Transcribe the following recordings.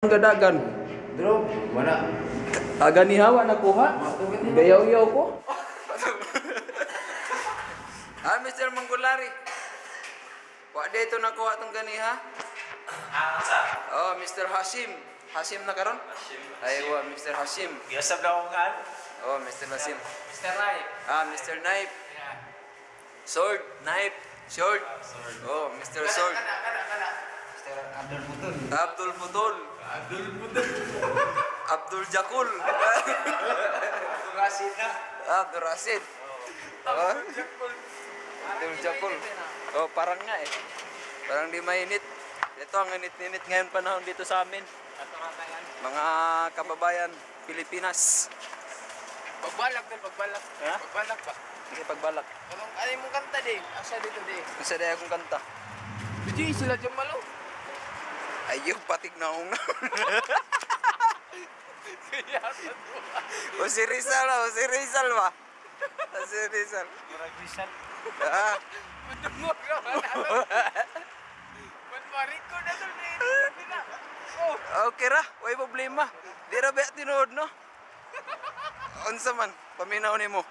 Gadagan. Bro, wala. Ganihawa na kuha. Gayaw-yaw ko. Mr. Manggulari. Wa dito na kuha tong ganiha. Oh, Mr. Hashim. Hashim na karon? Hashim. Ay, wa Mr. Hashim. Yusuf daw ngan. Oh, Mr. Hashim. Mr. Knife. Mr. Knife. Yeah. Sword, knife, sword. Sword. Oh, Mr. Sword. Mr. Abdul Putul. Abdul Putul. Abdul Jakul. Rasid na. Abdul Rasid. Oh. Abdul Jakul. Oh, parang nga eh. Parang di mainit. Ito ang init-init ngayon panahon dito sa amin. Mga kababayan Pilipinas. Pagbalak din, pagbalak. Ha? Pagbalak pa. Kasi pagbalak. Anong ay mong kanta din? Asa dito din. Kasi dahil akong kanta. Hindi sila dyan malo. Ayaw, patig na akong O si Rizal ba? O si Rizal ba? O si Rizal. Murag Rizal. Ah. Madungog naman ako. Madmariko na ito din. Okay ra, way problema. Di ra ba tinuod no? Unsa man, paminaw nimo.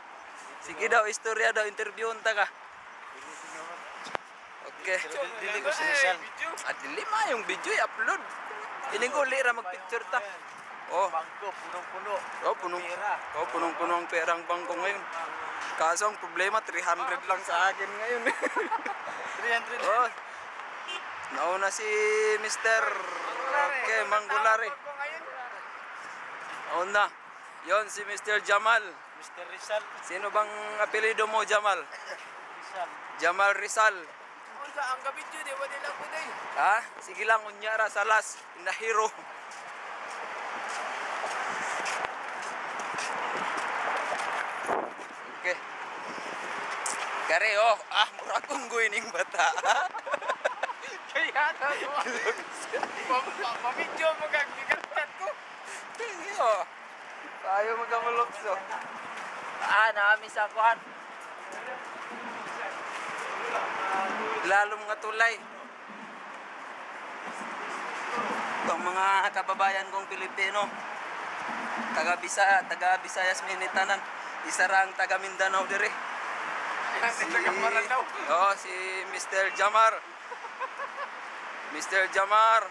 Sige daw, istorya daw, interview unta ka. Okay. Dili ko si Rizal. Dili ma yung video i-upload. Ining ko lira mag-picture ta. Oh, Bangko, punong-puno. oh punong Pera. oh punong-puno ang perang bangko ngayon. Kaso ang problema 300 lang sa akin ngayon. 300. Oh. Nauna si Mr. Okay, Manggulari. Nauna. Yon si Mr. Jamal. Mr. Rizal. Sino bang apelyido mo, Jamal? Rizal. Jamal Rizal. Unsa ang kabidyo di wala lang ko din. Ha? Sige lang, unyara sa last. Na hero. Okay. Kare, oh. Mura kong guining bata. Kaya na mamidyo mo kagigantat ko. Iyo. Tayo magkamulokso. Naami sa kuhan. Lalong nga tulay. Itong mga kababayan kong Pilipino, taga Visayas Minitanan, isa ra ang taga Mindanao dire. Si Mr. Jamar. Mr. Jamar.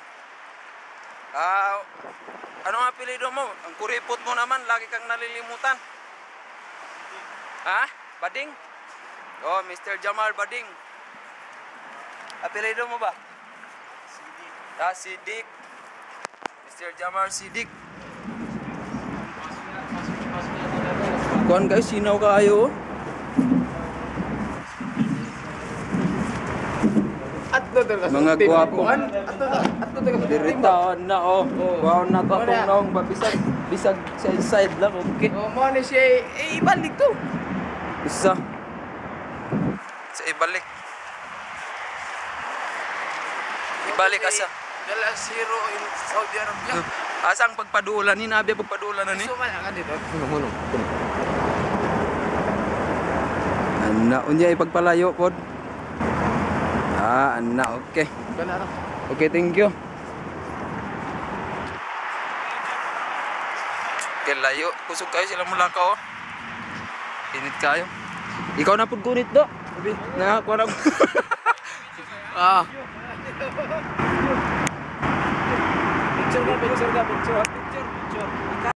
Ano ang apelyido mo? Ang kuripot mo naman, lagi kang nalilimutan. Ha? Bading? Oh, Mr. Jamar Bading. Apelyido mo ba? Sidik. Sidik. Mr. Jamar Sidik. Kuan kayo, sinaw kayo. Mga gwapo. Dirita na oh. Wow na to nong bisag sa inside lang okay. Oh, mo ni siya ibalik to. Isa. Sa ibalik. Ibalik asa. Dala zero in Saudi Arabia. Asang pagpadulan ni nabi pagpadulan na ni. Suman ka dito. Ana unya ipagpalayo pod. Ana okay. Okay, thank you. Okay, layo. Kusog kayo sila mula ka, oh. Init kayo. Ikaw na pud kunit do. Sabi, nakakuha na. Picture ka, picture ka, picture. Picture.